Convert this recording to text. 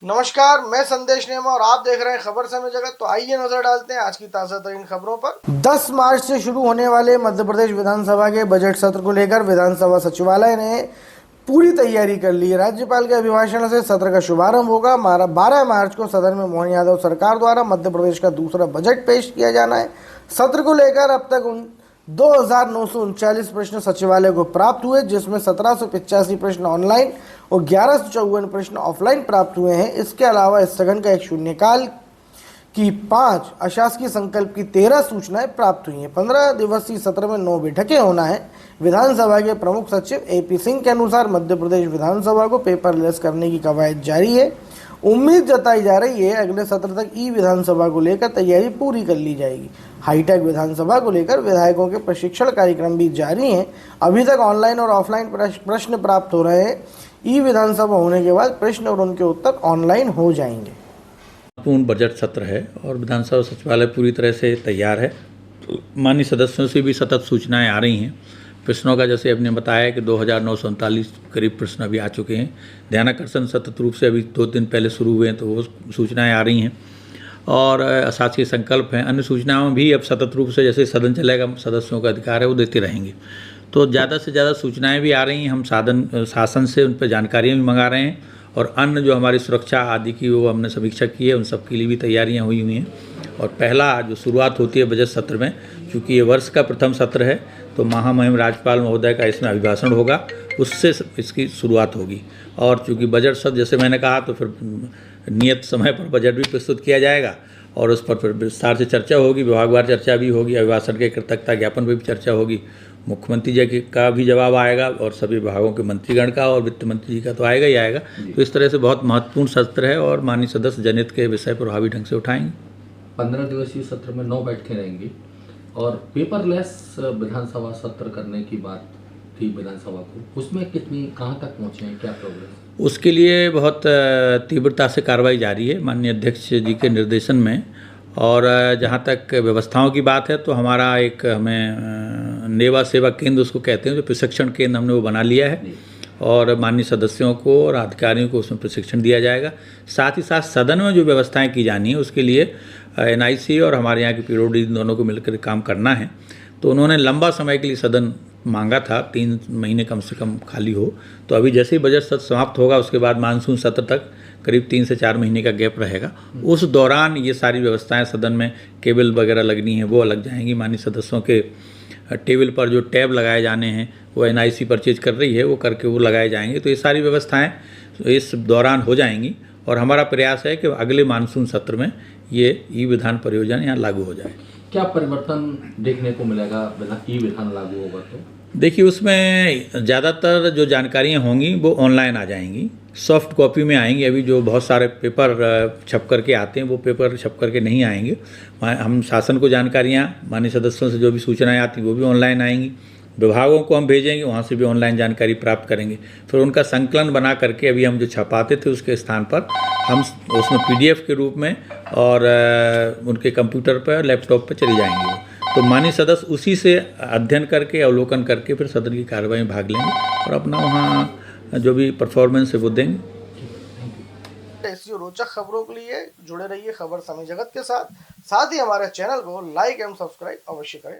नमस्कार, मैं संदेश नेमा और आप देख रहे हैं खबर समय जगत। तो आइए नजर डालते हैं आज की ताजा तरीन खबरों पर। 10 मार्च से शुरू होने वाले मध्य प्रदेश विधानसभा के बजट सत्र को लेकर विधानसभा सचिवालय ने पूरी तैयारी कर ली है। राज्यपाल के अभिभाषण से सत्र का शुभारंभ होगा। 12 मार्च को सदन में मोहन यादव सरकार द्वारा मध्य प्रदेश का दूसरा बजट पेश किया जाना है। सत्र को लेकर अब तक 2,939 प्रश्न सचिवालय को प्राप्त हुए, जिसमें 1,785 प्रश्न ऑनलाइन और 1,154 प्रश्न ऑफलाइन प्राप्त हुए हैं। इसके अलावा स्थगन का एक शून्यकाल की 5 अशासकीय संकल्प की 13 सूचनाएं प्राप्त हुई हैं। 15 दिवसीय सत्र में 9 बैठकें होना है। विधानसभा के प्रमुख सचिव AP सिंह के अनुसार मध्य प्रदेश विधानसभा को पेपरलेस करने की कवायद जारी है। उम्मीद जताई जा रही है अगले सत्र तक विधानसभा को लेकर तैयारी पूरी कर ली जाएगी। हाईटेक विधानसभा को लेकर विधायकों के प्रशिक्षण कार्यक्रम भी जारी हैं। अभी तक ऑनलाइन और ऑफलाइन प्रश्न प्राप्त हो रहे हैं। विधानसभा होने के बाद प्रश्न और उनके उत्तर ऑनलाइन हो जाएंगे। पूर्ण बजट सत्र है और विधानसभा सचिवालय पूरी तरह से तैयार है। माननीय सदस्यों से भी सतत सूचनाएं आ रही हैं। प्रश्नों का जैसे आपने बताया कि 2,939 करीब प्रश्न अभी आ चुके हैं। ध्यानाकर्षण सतत रूप से अभी 2 दिन पहले शुरू हुए हैं, तो वो सूचनाएं आ रही हैं और अशासकीय संकल्प हैं। अन्य सूचनाओं भी अब सतत रूप से जैसे सदन चलेगा, सदस्यों का अधिकार है, वो देते रहेंगे। तो ज़्यादा से ज़्यादा सूचनाएं भी आ रही हैं। हम शासन से उन पर जानकारियाँ भी मंगा रहे हैं और अन्य जो हमारी सुरक्षा आदि की वो हमने समीक्षा की है, उन सब के लिए भी तैयारियां हुई हैं। और पहला जो शुरुआत होती है बजट सत्र में, क्योंकि ये वर्ष का प्रथम सत्र है, तो महामहिम राज्यपाल महोदय का इसमें अभिभाषण होगा, उससे इसकी शुरुआत होगी। और चूँकि बजट सत्र जैसे मैंने कहा, तो फिर नियत समय पर बजट भी प्रस्तुत किया जाएगा और उस पर फिर विस्तार से चर्चा होगी, विभागवार चर्चा भी होगी, अभिभाषण के कृतज्ञता ज्ञापन पर भी चर्चा होगी, मुख्यमंत्री जी का भी जवाब आएगा और सभी विभागों के मंत्रीगण का और वित्त मंत्री जी का तो आएगा ही आएगा। तो इस तरह से बहुत महत्वपूर्ण सत्र है और माननीय सदस्य जनहित के विषय प्रभावी ढंग से उठाएंगे। 15 दिवसीय सत्र में 9 बैठकें रहेंगी और पेपरलेस विधानसभा सत्र करने की बात थी विधानसभा को, उसमें कितनी कहाँ तक पहुँचे हैं, क्या प्रोग्रेस? उसके लिए बहुत तीव्रता से कार्रवाई जारी है माननीय अध्यक्ष जी के निर्देशन में। और जहाँ तक व्यवस्थाओं की बात है, तो हमारा एक हमें नेवा सेवा केंद्र उसको कहते हैं, जो प्रशिक्षण केंद्र हमने वो बना लिया है और माननीय सदस्यों को और अधिकारियों को उसमें प्रशिक्षण दिया जाएगा। साथ ही साथ सदन में जो व्यवस्थाएं की जानी है, उसके लिए NIC और हमारे यहाँ की PWD दोनों को मिलकर काम करना है। तो उन्होंने लंबा समय के लिए सदन मांगा था, 3 महीने कम से कम खाली हो। तो अभी जैसे ही बजट सत्र समाप्त होगा, उसके बाद मानसून सत्र तक करीब 3 से 4 महीने का गैप रहेगा। उस दौरान ये सारी व्यवस्थाएं सदन में, केबल वगैरह लगनी है, वो लग जाएंगी। माननीय सदस्यों के टेबल पर जो टैब लगाए जाने हैं, वो NIC परचेज कर रही है, वो करके वो लगाए जाएंगे। तो ये सारी व्यवस्थाएं इस दौरान हो जाएंगी और हमारा प्रयास है कि अगले मानसून सत्र में ये विधान परियोजना यहाँ लागू हो जाए। क्या परिवर्तन देखने को मिलेगा विधान लागू होगा तो? देखिए, उसमें ज़्यादातर जो जानकारियाँ होंगी वो ऑनलाइन आ जाएंगी, सॉफ्ट कॉपी में आएंगी। अभी जो बहुत सारे पेपर छप करके आते हैं, वो पेपर छप करके नहीं आएंगे। हम शासन को जानकारियाँ माननीय सदस्यों से जो भी सूचनाएं आती वो भी ऑनलाइन आएंगी। विभागों को हम भेजेंगे, वहाँ से भी ऑनलाइन जानकारी प्राप्त करेंगे। फिर उनका संकलन बना करके अभी हम जो छपाते थे उसके स्थान पर हम उसमें PDF के रूप में और उनके कंप्यूटर पर, लैपटॉप पर चली जाएंगी वो। तो माननीय सदस्य उसी से अध्ययन करके, अवलोकन करके फिर सदन की कार्रवाई में भाग लेंगे और अपना वहाँ जो भी परफॉर्मेंस है वो देंगे। ऐसी रोचक खबरों के लिए जुड़े रहिए खबर समय जगत के साथ ही हमारे चैनल को लाइक एवं सब्सक्राइब अवश्य करें।